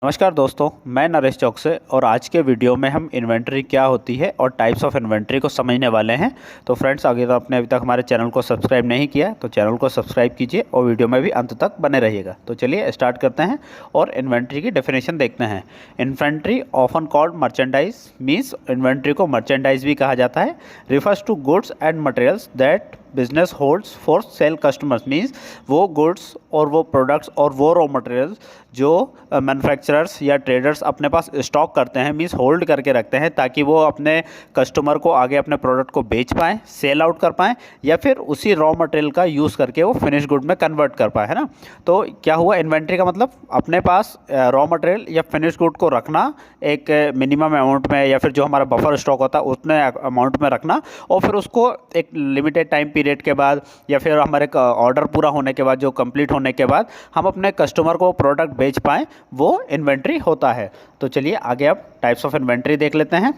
नमस्कार दोस्तों, मैं नरेश चौक से और आज के वीडियो में हम इन्वेंट्री क्या होती है और टाइप्स ऑफ इन्वेंट्री को समझने वाले हैं। तो फ्रेंड्स, अगर आपने अभी तक हमारे चैनल को सब्सक्राइब नहीं किया तो चैनल को सब्सक्राइब कीजिए और वीडियो में भी अंत तक बने रहिएगा। तो चलिए स्टार्ट करते हैं और इन्वेंट्री की डेफिनेशन देखते हैं। Inventory often called merchandise means inventory को मर्चेंडाइज भी कहा जाता है। Refers to goods and materials that business holds for sale customers means वो गुड्स और वो प्रोडक्ट्स और वो रॉ मटेरियल्स जो मैन्युफैक्चरर्स या ट्रेडर्स अपने पास स्टॉक करते हैं, मीन्स होल्ड करके रखते हैं ताकि वो अपने कस्टमर को आगे अपने प्रोडक्ट को बेच पाएँ, सेल आउट कर पाएँ या फिर उसी रॉ मटेरियल का यूज़ करके वो फिनिश गुड में कन्वर्ट कर पाए, है ना। तो क्या हुआ, इन्वेंट्री का मतलब अपने पास रॉ मटेरियल या फिनिश गुड को रखना एक मिनिमम अमाउंट में या फिर जो हमारा बफर स्टॉक होता है उतने अमाउंट में रखना और फिर उसको एक लिमिटेड टाइम पीरियड के बाद या फिर हमारे ऑर्डर पूरा होने के बाद, जो कंप्लीट होने के बाद हम अपने कस्टमर को प्रोडक्ट बेच पाएँ, वो इन्वेंट्री होता है। तो चलिए आगे अब टाइप्स ऑफ इन्वेंट्री देख लेते हैं।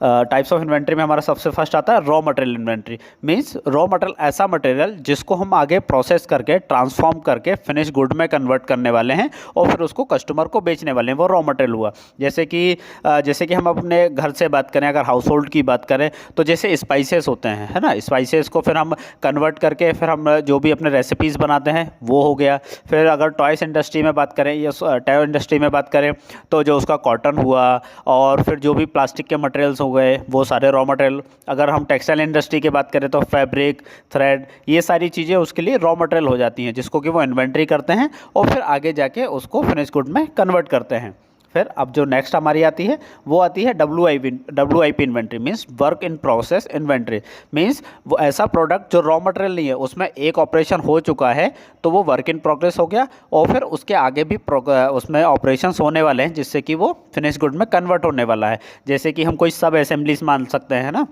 टाइप्स ऑफ इन्वेंट्री में हमारा सबसे फर्स्ट आता है raw material inventory. Means raw material ऐसा मटेरियल जिसको हम आगे प्रोसेस करके ट्रांसफॉर्म करके फिनिश गुड में कन्वर्ट करने वाले हैं और फिर उसको कस्टमर को बेचने वाले हैं, वो रॉ मटेरियल हुआ। जैसे कि हम अपने घर से बात करें, अगर हाउस होल्ड की बात करें तो जैसे स्पाइसेस होते हैं, है ना। स्पाइसेस को फिर हम कन्वर्ट करके फिर हम जो भी अपने रेसिपीज़ बनाते हैं वो हो गया। फिर अगर टॉयस इंडस्ट्री में बात करें या टॉय इंडस्ट्री में बात करें तो जो उसका कॉटन हुआ और फिर जो भी प्लास्टिक के मटेरियल्स हो गए वो सारे रॉ मटेरियल। अगर हम टेक्सटाइल इंडस्ट्री की बात करें तो फैब्रिक, थ्रेड, ये सारी चीज़ें उसके लिए रॉ मटेरियल हो जाती हैं जिसको कि वो इन्वेंट्री करते हैं और फिर आगे जाके उसको फिनिश गुड में कन्वर्ट करते हैं। फिर अब जो नेक्स्ट हमारी आती है वो आती है WIP inventory means work in process inventory. Means वो ऐसा प्रोडक्ट जो रॉ मटेरियल नहीं है, उसमें एक ऑपरेशन हो चुका है तो वो वर्क इन प्रोग्रेस हो गया और फिर उसके आगे भी उसमें ऑपरेशंस होने वाले हैं जिससे कि वो फिनिश गुड में कन्वर्ट होने वाला है। जैसे कि हम कोई सब असेंबलीज मान सकते हैं ना,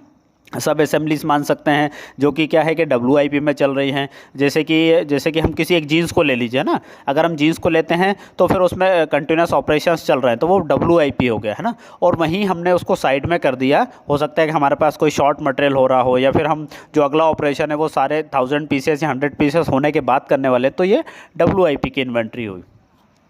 सब असेंबलीज मान सकते हैं जो कि क्या है कि WIP में चल रही हैं। जैसे कि हम किसी एक जीन्स को ले लीजिए ना, अगर हम जीन्स को लेते हैं तो फिर उसमें कंटिन्यूस ऑपरेशंस चल रहे हैं तो वो WIP हो गया, है ना। और वहीं हमने उसको साइड में कर दिया, हो सकता है कि हमारे पास कोई शॉर्ट मटेरियल हो रहा हो या फिर हम जो अगला ऑपरेशन है वो सारे 1000 पीसेस या 100 पीसेस होने के बाद करने वाले, तो ये WIP की इन्वेंट्री हुई।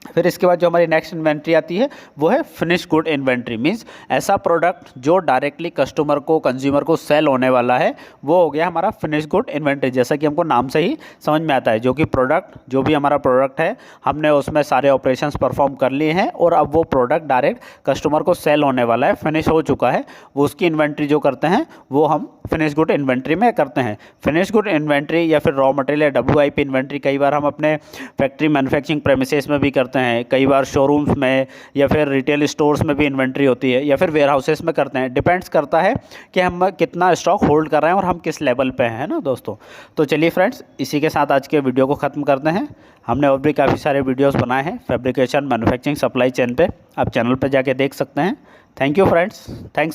फिर इसके बाद जो हमारी नेक्स्ट इन्वेंट्री आती है वो है फिनिश गुड इन्वेंट्री। मीन्स ऐसा प्रोडक्ट जो डायरेक्टली कस्टमर को, कंज्यूमर को सेल होने वाला है, वो हो गया हमारा फिनिश गुड इन्वेंट्री। जैसा कि हमको नाम से ही समझ में आता है, जो कि प्रोडक्ट, जो भी हमारा प्रोडक्ट है, हमने उसमें सारे ऑपरेशंस परफॉर्म कर लिए हैं और अब वो प्रोडक्ट डायरेक्ट कस्टमर को सेल होने वाला है, फिनिश हो चुका है, वो उसकी इन्वेंट्री जो करते हैं वो हम फिनिश गुड इन्वेंट्री में करते हैं। फिनिश गुड इन्वेंट्री या फिर रॉ मटेरियल या WIP इन्वेंट्री कई बार हम अपने फैक्ट्री मैन्युफैक्चरिंग प्रेमिसेस में भी करते हैं, कई बार शोरूम्स में या फिर रिटेल स्टोर्स में भी इन्वेंट्री होती है या फिर वेयर हाउसेस में करते हैं। डिपेंड्स करता है कि हम कितना स्टॉक होल्ड कर रहे हैं और हम किस लेवल पे हैं, है ना दोस्तों। तो चलिए फ्रेंड्स, इसी के साथ आज के वीडियो को ख़त्म करते हैं। हमने और भी काफ़ी सारे वीडियोस बनाए हैं फैब्रिकेशन, मैन्युफैक्चरिंग, सप्लाई चेन पे, आप चैनल पर जाके देख सकते हैं। Thank you friends, thanks.